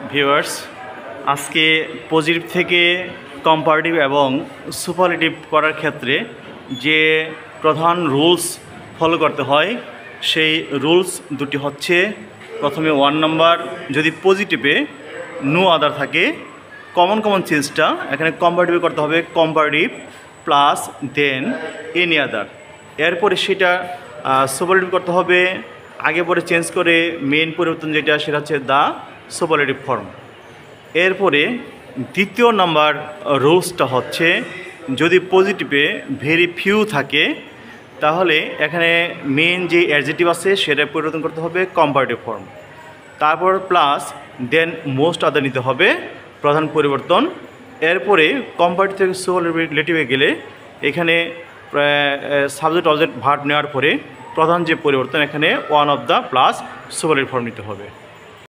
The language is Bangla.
ভিউয়ার্স, আজকে পজিটিভ থেকে কম্পারেটিভ এবং সুপারলেটিভ করার ক্ষেত্রে যে প্রধান রুলস ফলো করতে হয় সেই রুলস দুটি হচ্ছে, প্রথমে 1 নম্বর, যদি পজিটিভে নো আদার থাকে কমন চেঞ্জটা এখানে কম্পারেটিভে করতে হবে comparative plus than any other. এরপরে সেটা সুপারলেটিভ করতে হবে আগে পরে চেঞ্জ করে মেন পরিবর্তন যেটা সেটা হচ্ছে দ্য সুপারলেটিভ ফর্ম। এরপরে দ্বিতীয় নাম্বার রুলসটা হচ্ছে, যদি পজিটিভে ভেরি ফিউ থাকে তাহলে এখানে মেন যে অ্যাডজেক্টিভ আছে সেটা পরিবর্তন করতে হবে কম্পারেটিভ ফর্ম। তারপর প্লাস দেন মোস্ট আদার নিতে হবে প্রধান পরিবর্তন। এরপরে কম্পারেটিভ থেকে সুপারলেটিভে গেলে এখানে সাবজেক্ট অবজেক্ট ভার্ব নেওয়ার পরে প্রধান যে পরিবর্তন এখানে one of the plus superlative form নিতে হবে।